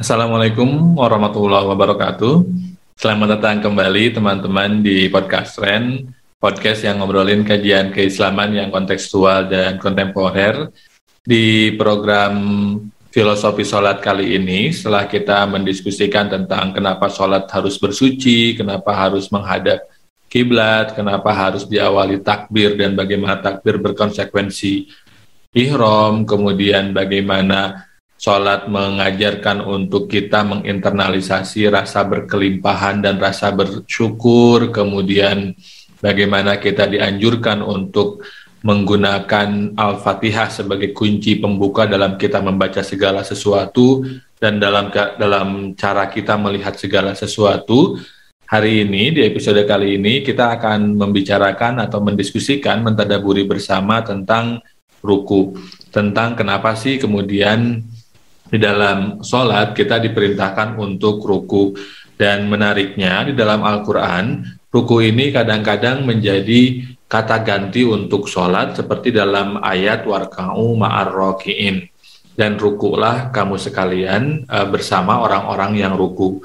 Assalamualaikum warahmatullahi wabarakatuh. Selamat datang kembali teman-teman di Podcast Ren, podcast yang ngobrolin kajian keislaman yang kontekstual dan kontemporer. Di program Filosofi Sholat kali ini, setelah kita mendiskusikan tentang kenapa sholat harus bersuci, kenapa harus menghadap kiblat, kenapa harus diawali takbir, dan bagaimana takbir berkonsekuensi ihram, kemudian bagaimana sholat mengajarkan untuk kita menginternalisasi rasa berkelimpahan dan rasa bersyukur, kemudian bagaimana kita dianjurkan untuk menggunakan Al-Fatihah sebagai kunci pembuka dalam kita membaca segala sesuatu dan dalam cara kita melihat segala sesuatu. Hari ini, di episode kali ini, kita akan membicarakan atau mendiskusikan, mentadaburi bersama tentang ruku, tentang kenapa sih kemudian di dalam sholat kita diperintahkan untuk ruku. Dan menariknya di dalam Al-Quran, ruku ini kadang-kadang menjadi kata ganti untuk sholat, seperti dalam ayat warka'u ma'ar roki'in, dan rukulah kamu sekalian bersama orang-orang yang ruku.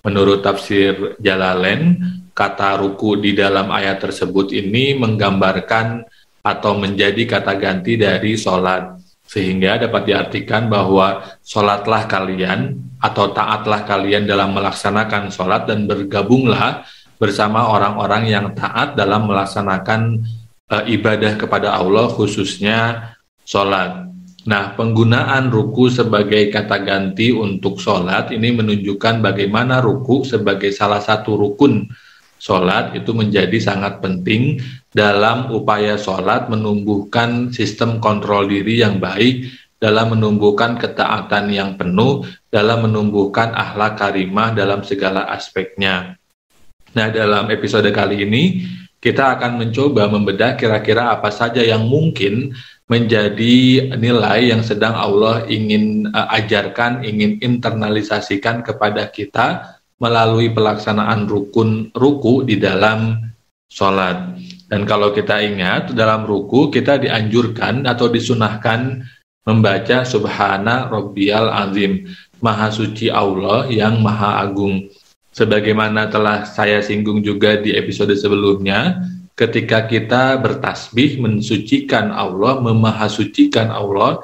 Menurut tafsir Jalalain, kata ruku di dalam ayat tersebut ini menggambarkan atau menjadi kata ganti dari sholat, sehingga dapat diartikan bahwa sholatlah kalian atau taatlah kalian dalam melaksanakan sholat dan bergabunglah bersama orang-orang yang taat dalam melaksanakan ibadah kepada Allah, khususnya sholat. Nah, penggunaan ruku sebagai kata ganti untuk sholat ini menunjukkan bagaimana ruku sebagai salah satu rukun sholat itu menjadi sangat penting dalam upaya sholat menumbuhkan sistem kontrol diri yang baik, dalam menumbuhkan ketaatan yang penuh, dalam menumbuhkan akhlak karimah dalam segala aspeknya. Nah, dalam episode kali ini kita akan mencoba membedah kira-kira apa saja yang mungkin menjadi nilai yang sedang Allah ingin ajarkan, ingin internalisasikan kepada kita melalui pelaksanaan ruku di dalam sholat. Dan kalau kita ingat, dalam ruku kita dianjurkan atau disunahkan membaca Subhana Rabbiyal Azim, Maha Suci Allah yang Maha Agung. Sebagaimana telah saya singgung juga di episode sebelumnya, ketika kita bertasbih mensucikan Allah, memahasucikan Allah,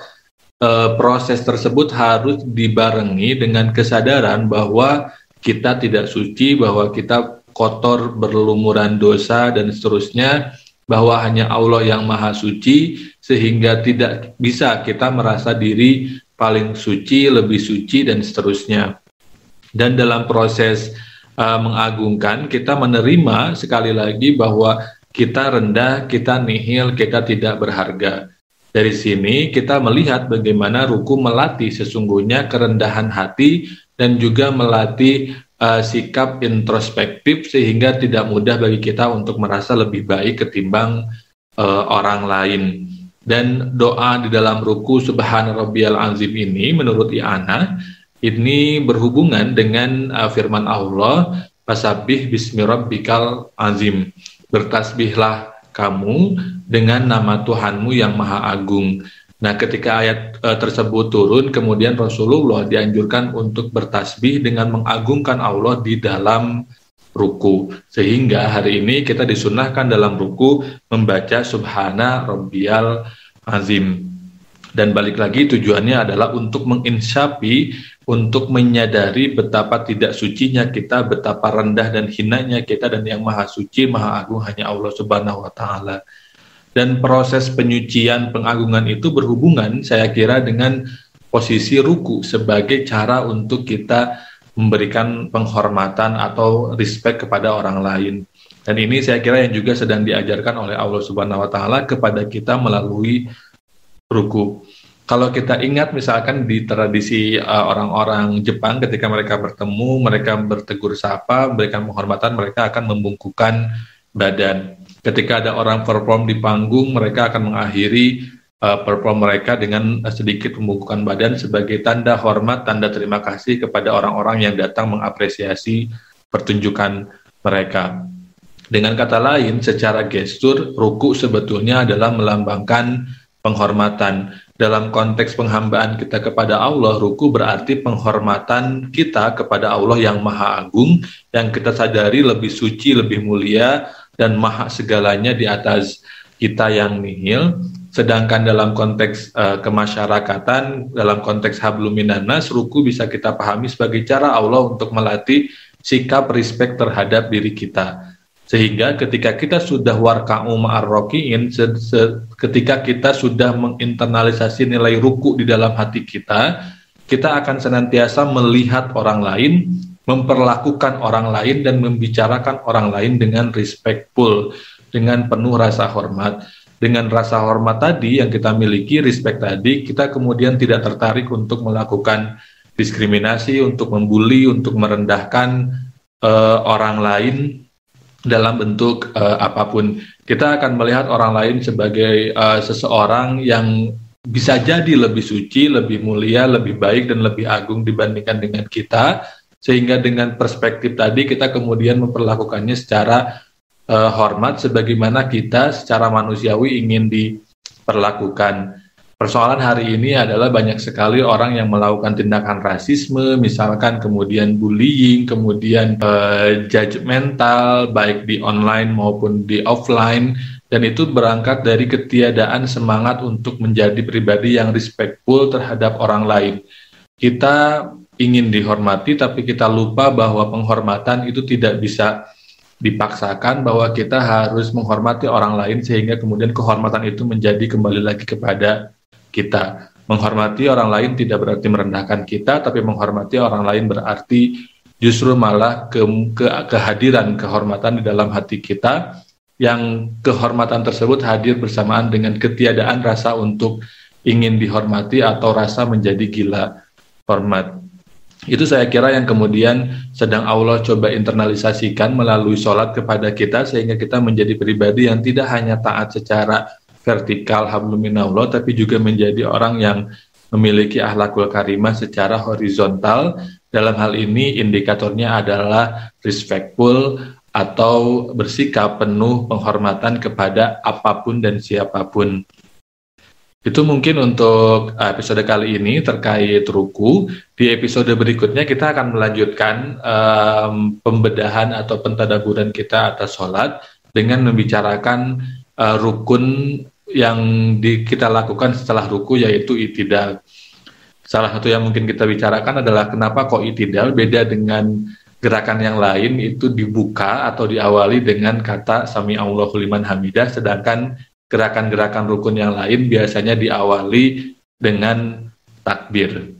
proses tersebut harus dibarengi dengan kesadaran bahwa kita tidak suci, bahwa kita kotor, berlumuran dosa, dan seterusnya, bahwa hanya Allah yang Maha Suci, sehingga tidak bisa kita merasa diri paling suci, lebih suci, dan seterusnya. Dan dalam proses mengagungkan, kita menerima sekali lagi bahwa kita rendah, kita nihil, kita tidak berharga. Dari sini kita melihat bagaimana ruku melatih sesungguhnya kerendahan hati dan juga melatih sikap introspektif, sehingga tidak mudah bagi kita untuk merasa lebih baik ketimbang orang lain. Dan doa di dalam ruku Subhana Rabbiyal Azim ini menurut I'anah ini berhubungan dengan firman Allah, Fasabbih bismi rabbikal azim, bertasbihlah kamu dengan nama Tuhanmu yang Maha Agung. Nah, ketika ayat tersebut turun, kemudian Rasulullah dianjurkan untuk bertasbih dengan mengagungkan Allah di dalam ruku. Sehingga hari ini kita disunahkan dalam ruku membaca Subhana Rabbiyal Azim. Dan balik lagi tujuannya adalah untuk menginsyafi, untuk menyadari betapa tidak sucinya kita, betapa rendah dan hinanya kita, dan yang Maha Suci, Maha Agung hanya Allah Subhanahu wa Ta'ala. Dan proses penyucian, pengagungan itu berhubungan, saya kira, dengan posisi ruku sebagai cara untuk kita memberikan penghormatan atau respect kepada orang lain. Dan ini saya kira yang juga sedang diajarkan oleh Allah Subhanahu wa Ta'ala kepada kita melalui ruku. Kalau kita ingat misalkan di tradisi orang-orang Jepang, ketika mereka bertemu, mereka bertegur sapa, memberikan penghormatan, mereka akan membungkukkan badan. Ketika ada orang perform di panggung, mereka akan mengakhiri perform mereka dengan sedikit pembungkukan badan sebagai tanda hormat, tanda terima kasih kepada orang-orang yang datang mengapresiasi pertunjukan mereka. Dengan kata lain, secara gestur, ruku sebetulnya adalah melambangkan penghormatan. dalam konteks penghambaan kita kepada Allah, ruku berarti penghormatan kita kepada Allah yang Maha Agung, yang kita sadari lebih suci, lebih mulia, dan maha segalanya di atas kita yang nihil. Sedangkan dalam konteks kemasyarakatan, dalam konteks hablum minannas, ruku bisa kita pahami sebagai cara Allah untuk melatih sikap respect terhadap diri kita. Sehingga ketika kita sudah warka'u ma'ar roki'in, ketika kita sudah menginternalisasi nilai ruku di dalam hati kita, kita akan senantiasa melihat orang lain, memperlakukan orang lain, dan membicarakan orang lain dengan respectful, dengan penuh rasa hormat. Dengan rasa hormat tadi yang kita miliki, respect tadi, kita kemudian tidak tertarik untuk melakukan diskriminasi, untuk membuli, untuk merendahkan orang lain dalam bentuk apapun. Kita akan melihat orang lain sebagai seseorang yang bisa jadi lebih suci, lebih mulia, lebih baik, dan lebih agung dibandingkan dengan kita, sehingga dengan perspektif tadi kita kemudian memperlakukannya secara hormat sebagaimana kita secara manusiawi ingin diperlakukan. Persoalan hari ini adalah banyak sekali orang yang melakukan tindakan rasisme, misalkan kemudian bullying, kemudian judgmental, baik di online maupun di offline, dan itu berangkat dari ketiadaan semangat untuk menjadi pribadi yang respectful terhadap orang lain. Kita ingin dihormati, tapi kita lupa bahwa penghormatan itu tidak bisa dipaksakan, bahwa kita harus menghormati orang lain sehingga kemudian kehormatan itu menjadi kembali lagi kepada kita. Menghormati orang lain tidak berarti merendahkan kita, tapi menghormati orang lain berarti justru malah kehadiran kehormatan di dalam hati kita, yang kehormatan tersebut hadir bersamaan dengan ketiadaan rasa untuk ingin dihormati atau rasa menjadi gila hormat. Itu saya kira yang kemudian sedang Allah coba internalisasikan melalui sholat kepada kita, sehingga kita menjadi pribadi yang tidak hanya taat secara vertikal hablum minallah, tapi juga menjadi orang yang memiliki akhlakul karimah secara horizontal. Dalam hal ini indikatornya adalah respectful atau bersikap penuh penghormatan kepada apapun dan siapapun. Itu mungkin untuk episode kali ini terkait ruku. Di episode berikutnya kita akan melanjutkan pembedahan atau pentadaburan kita atas sholat dengan membicarakan rukun yang kita lakukan setelah ruku, yaitu i'tidal. Salah satu yang mungkin kita bicarakan adalah kenapa kok i'tidal beda dengan gerakan yang lain, itu dibuka atau diawali dengan kata sami Allahu liman hamidah, sedangkan gerakan-gerakan rukun yang lain biasanya diawali dengan takbir.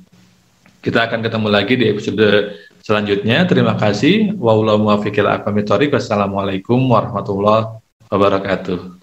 Kita akan ketemu lagi di episode selanjutnya. Terima kasih. Wallahu muwaffiq ila aqwamit thoriq. Wassalamualaikum warahmatullahi wabarakatuh.